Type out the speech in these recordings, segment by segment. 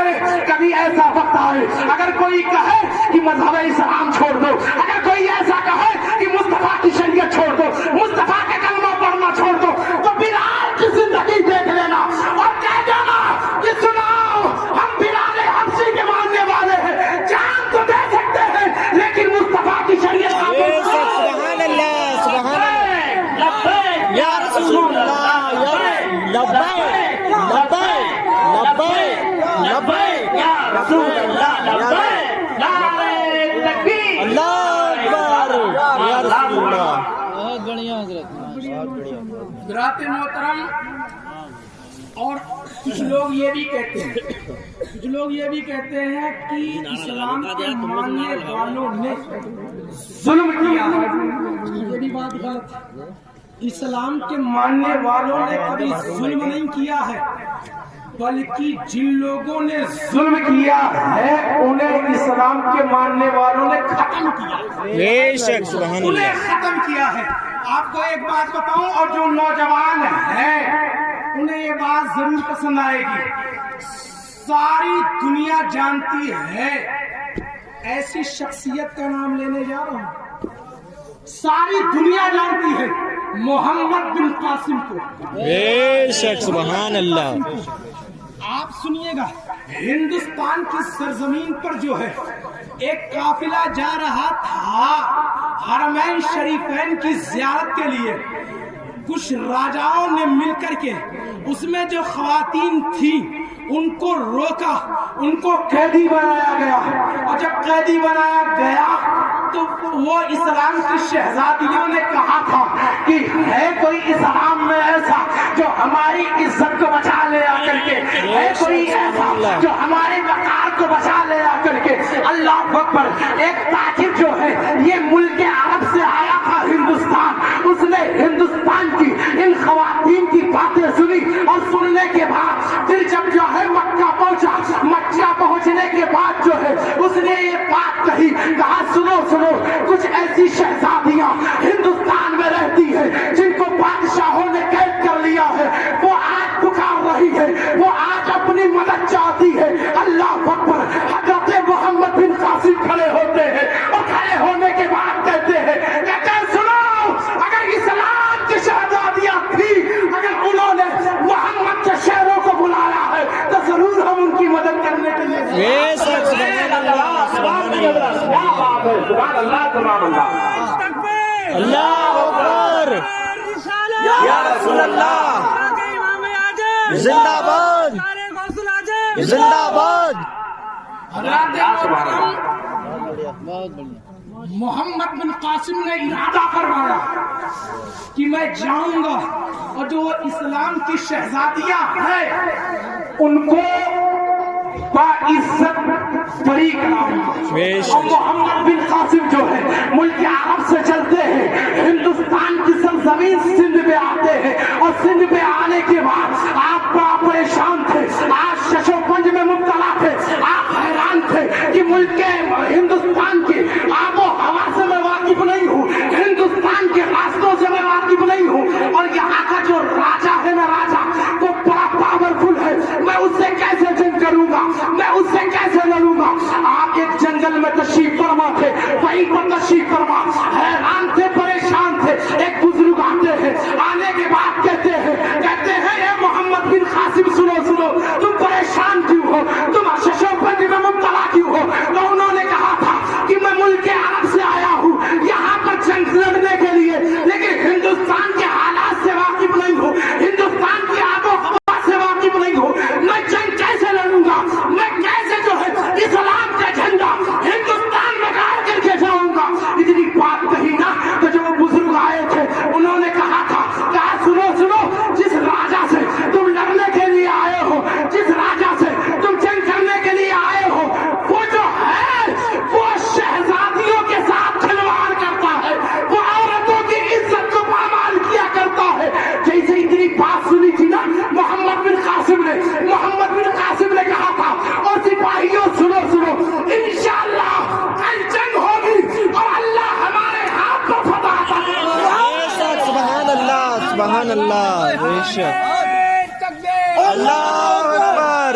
ہے کبھی ایسا وقت آئے اگر کوئی کہے کہ مذہب اسلام چھوڑ دو, اگر کوئی ایسا کہے کہ مصطفیٰ کی شریعت چھوڑ دو, مصطفیٰ کے کلمہ پڑھنا چھوڑ دو, تو بلال کی زندگی دیکھ لینا اور کہہ دینا کہ سناؤ ہم بلال حبشی کے ماننے والے ہیں, جان تو دے سکتے ہیں لیکن مصطفیٰ کی شریعت کا سبحان اللہ سبحان اللہ یا رسول اللہ لبیک لبیک لبیک لبیک یا رسول اللہ لبیک نعرہ تکبیر اللہ اکبر یا رسول اللہ. بہت بڑھیا حضرت, بہت بڑھیا. حضرات محترم, اور کچھ لوگ یہ بھی کہتے ہیں کہ اسلام کے ماننے والوں نے ظلم کیا ہے. یہ بھی بات غلط ہے. اسلام کے ماننے والوں نے کبھی ظلم نہیں کیا ہے, بلکہ جن لوگوں نے ظلم کیا ہے انہیں اسلام کے ماننے والوں نے ختم کیا, بے شک سبحان انہیں اللہ. ختم کیا ہے. آپ کو ایک بات بتاؤں, اور جو نوجوان ہیں انہیں یہ بات ضرور پسند آئے گی, ساری دنیا جانتی ہے, ایسی شخصیت کا نام لینے جا رہا ہوں, ساری دنیا جانتی ہے محمد بن قاسم کو. بے شک سبحان اللہ. آپ سنیے گا, ہندوستان کی سرزمین پر جو ہے ایک قافلہ جا رہا تھا حرمین شریفین کی زیارت کے لیے. کچھ راجاؤں نے مل کر کے اس میں جو خواتین تھیں ان کو روکا, ان کو قیدی بنایا گیا, اور جب قیدی بنایا گیا تو وہ اسلام کی شہزادیوں نے کہا تھا کہ ہے کوئی اسلام میں ایسا جو ہماری عزت کو بچا لے آ کر کے, ہے کوئی ایسا جو ہمارے وقار کو بچا لے آ کر کے. اللہ اکبر. ایک تاجر جو ہے یہ ملک عرب سے آیا تھا ہندوستان, اس نے ہندوستان کی ان خواتین کی باتیں سنی, اور سننے کے بعد پھر جب جو ہے مکہ پہنچا, مکہ پہنچنے کے بعد جو ہے اس نے یہ بات کہی, کہا سنو سنو, کچھ ایسی شہزادیاں ہندوستان میں رہتی ہیں جن کو بادشاہوں نے قید کر لیا ہے, وہ آج پکار رہی ہے, وہ آج اپنی مدد چاہتی ہے. اللہ اکبر. حضرت محمد بن قاسم کھڑے ہوتے ہیں, اور کھڑے ہونے کے بعد کہتے ہیں سنو, اگر اسلام کی شہزادیاں تھی, اگر انہوں نے محمد کے شہروں کو بلایا ہے تو ضرور ہم ان کی مدد کرنے کے لیے. بے شک سبحان اللہ سبحان اللہ. سبحان اللہ سبحان اللہ. اللہ اکبر یا رسول اللہ. زندہ باد زندہ باد. بہت بڑھیا. محمد بن قاسم نے ارادہ فرمایا کہ میں جاؤں گا, اور جو اسلام کی شہزادیاں ہیں ان کو باعزت بری کراؤں گا. اور محمد بن قاسم جو ہے ملک عرب سے چلتے ہیں, ہندوستان کی سرزمین سندھ میں آتے ہیں, اور سندھ میں آنے کے بعد آپ بڑا پریشان تھے, آپ ششو پنج میں مبتلا تھے, آپ حیران تھے کہ ملک ہندوستان کی آب و ہوا سے میں واقف نہیں ہوں, ہندوستان کے راستوں سے میں واقف نہیں ہوں, اور یہاں کا جو راجا ہے نا راجا وہ بڑا پاورفل ہے, میں اس سے کیسے جنگ کروں گا, میں اس سے کیسے لڑوں گا. آپ ایک جنگل میں تشریف فرما تھے, وہیں پر تشریف فرما, حیران تھے, پریشان تھے. ایک بزرگ آتے ہیں, آنے کے بعد کہتے ہیں اے محمد بن قاسم سنو سنو, تم پریشان کیوں ہو, تم ششو پنج میں مبتلا کیوں ہو. تو انہوں نے کہا تھا کہ میں ملک عرب سے آیا ہوں یہاں پر جنگ لڑنے کے لیے, لیکن ہندوستان کے حالات سے واقف نہیں ہوں, ہندوستان کی آب و ہوا سے واقف نہیں ہوں, میں جنگ کیسے لڑوں گا, میں کیسے جو ہے اسلام کا جھنڈا ہندوستان میں گاڑ کر کے جاؤں گا. اتنی بات کہی نا تو جو وہ بزرگ آئے تھے انہوں نے کہا تھا, کہا سنو سنو, جس راجا سے تم لڑنے کے لیے آئے ہو, جس راجا سے تم جنگ کرنے کے لیے آئے ہو, وہ جو ہے وہ شہزادیوں کے ساتھ کھلواڑ کرتا ہے, وہ عورتوں کی عزت کو پامال کیا کرتا ہے. جیسے اتنی بات سنی تھی نا محمد بن قاسم نے کہا تھا, اور سپاہیوں سنو سنو, انشاءاللہ کل جنگ ہوگی اور اللہ ہمارے ہاتھ پر فتح عطا کرے. سبحان اللہ سبحان اللہ. بے شک. اللہ اکبر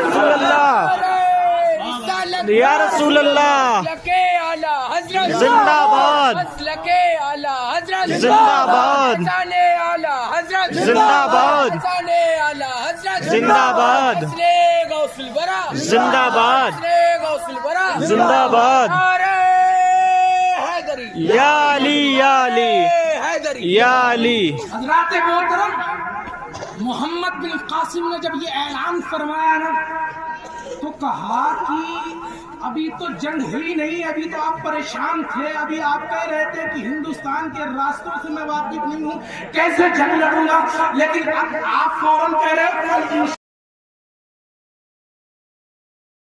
رسول اللہ یا رسول اللہ زندہ باد زندہ باد زندہ باد زندہ باد زندہ باد زندہ باد یا علی یا علی یا علی حضرات محترم، محمد بن قاسم نے جب یہ اعلان فرمایا نا تو کہا کہ ابھی تو جنگ ہوئی نہیں، ابھی تو آپ پریشان تھے، ابھی آپ کہہ رہے تھے کہ ہندوستان کے راستوں سے میں واقف نہیں ہوں، کیسے جنگ لڑوں گا، لیکن اب آپ فوراً کہہ رہے ہو